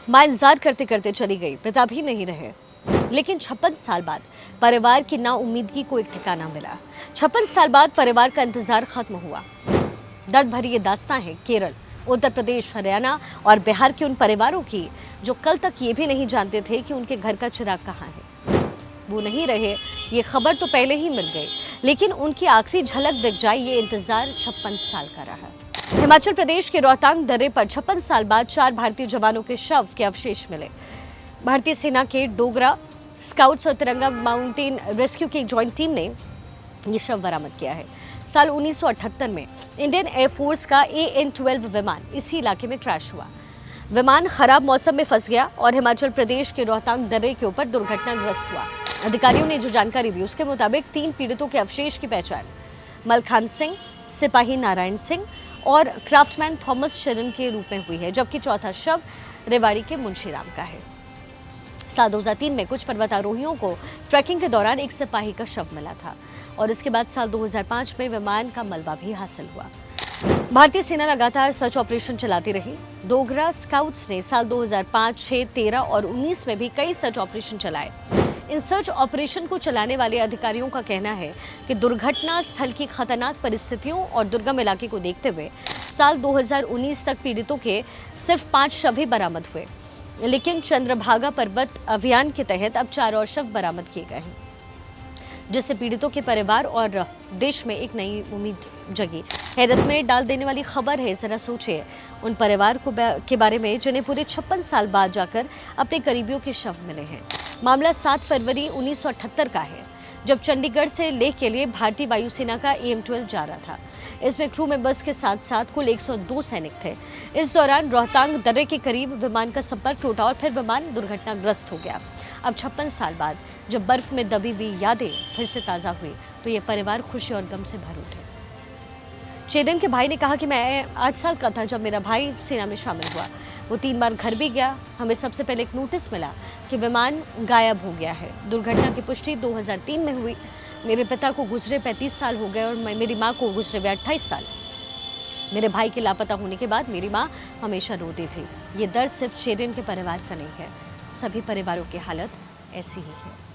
मां इंतजार करते करते चली गई, पिता भी नहीं रहे। लेकिन 56 साल बाद परिवार की नाउम्मीदगी को एक ठिकाना मिला। 56 साल बाद परिवार का इंतजार खत्म हुआ। दर्द भरी ये दास्तां है केरल, उत्तर प्रदेश, हरियाणा और बिहार के उन परिवारों की जो कल तक ये भी नहीं जानते थे कि उनके घर का चिराग कहाँ है। वो नहीं रहे, ये खबर तो पहले ही मिल गई, लेकिन उनकी आखिरी झलक दिख जाए ये इंतजार 56 साल का रहा। हिमाचल प्रदेश के रोहतांग दर्रे पर 56 साल बाद 4 भारतीय जवानों के शव के अवशेष मिले। भारतीय सेना के डोगरा स्काउट्स और तिरंगा माउंटेन रेस्क्यू की एक ज्वाइंट टीम ने ये शव बरामद किया है। साल 1978 में इंडियन एयरफोर्स का AN-12 विमान इसी इलाके में क्रैश हुआ। विमान खराब मौसम में फंस गया और हिमाचल प्रदेश के रोहतांग दर्रे के ऊपर दुर्घटनाग्रस्त हुआ। अधिकारियों ने जो जानकारी दी उसके मुताबिक 3 पीड़ितों के अवशेष की पहचान मलखान सिंह, सिपाही नारायण सिंह और क्राफ्टमैन थॉमस शरण के रूप में हुई है, जबकि चौथा शव रेवाड़ी के मुंशीराम का है। साल 2003 में कुछ पर्वतारोहियों को ट्रैकिंग के दौरान एक सिपाही का शव मिला था और इसके बाद साल 2005 में विमान का मलबा भी हासिल हुआ। भारतीय सेना लगातार सर्च ऑपरेशन चलाती रही। डोगरा स्काउट्स ने साल 2005, 6, 13 और 19 में भी कई सर्च ऑपरेशन चलाए। इन सर्च ऑपरेशन को चलाने वाले अधिकारियों का कहना है कि दुर्घटना स्थल की खतरनाक परिस्थितियों और दुर्गम इलाके को देखते हुए साल 2019 तक पीड़ितों के सिर्फ 5 शव ही बरामद हुए, लेकिन चंद्रभागा पर्वत अभियान के तहत अब 4 और शव बरामद किए गए हैं, जिससे पीड़ितों के परिवार और देश में एक नई उम्मीद जगी। हैरत में डाल देने वाली खबर है। जरा सोचिए उन परिवार के बारे में जिन्हें पूरे 56 साल बाद जाकर अपने करीबियों के शव मिले हैं। मामला 7 फरवरी 1978 का है, जब चंडीगढ़ से लेह के लिए भारतीय वायुसेना का AM-12 जा रहा था। इसमें क्रू मेंबर्स के साथ साथ कुल 102 सैनिक थे। इस दौरान रोहतांग दर्रे के करीब विमान का संपर्क टूटा और फिर विमान दुर्घटनाग्रस्त हो गया। अब 56 साल बाद जब बर्फ में दबी हुई यादें फिर से ताज़ा हुई तो ये परिवार खुशी और गम से भर उठे। चेदन के भाई ने कहा कि मैं 8 साल का था जब मेरा भाई सेना में शामिल हुआ। वो 3 बार घर भी गया। हमें सबसे पहले एक नोटिस मिला कि विमान गायब हो गया है। दुर्घटना की पुष्टि 2003 में हुई। मेरे पिता को गुजरे 35 साल हो गए और मेरी माँ को गुजरे हुए 28 साल। मेरे भाई के लापता होने के बाद मेरी माँ हमेशा रोती थी। ये दर्द सिर्फ चेदन के परिवार का नहीं है, सभी परिवारों की हालत ऐसी ही है।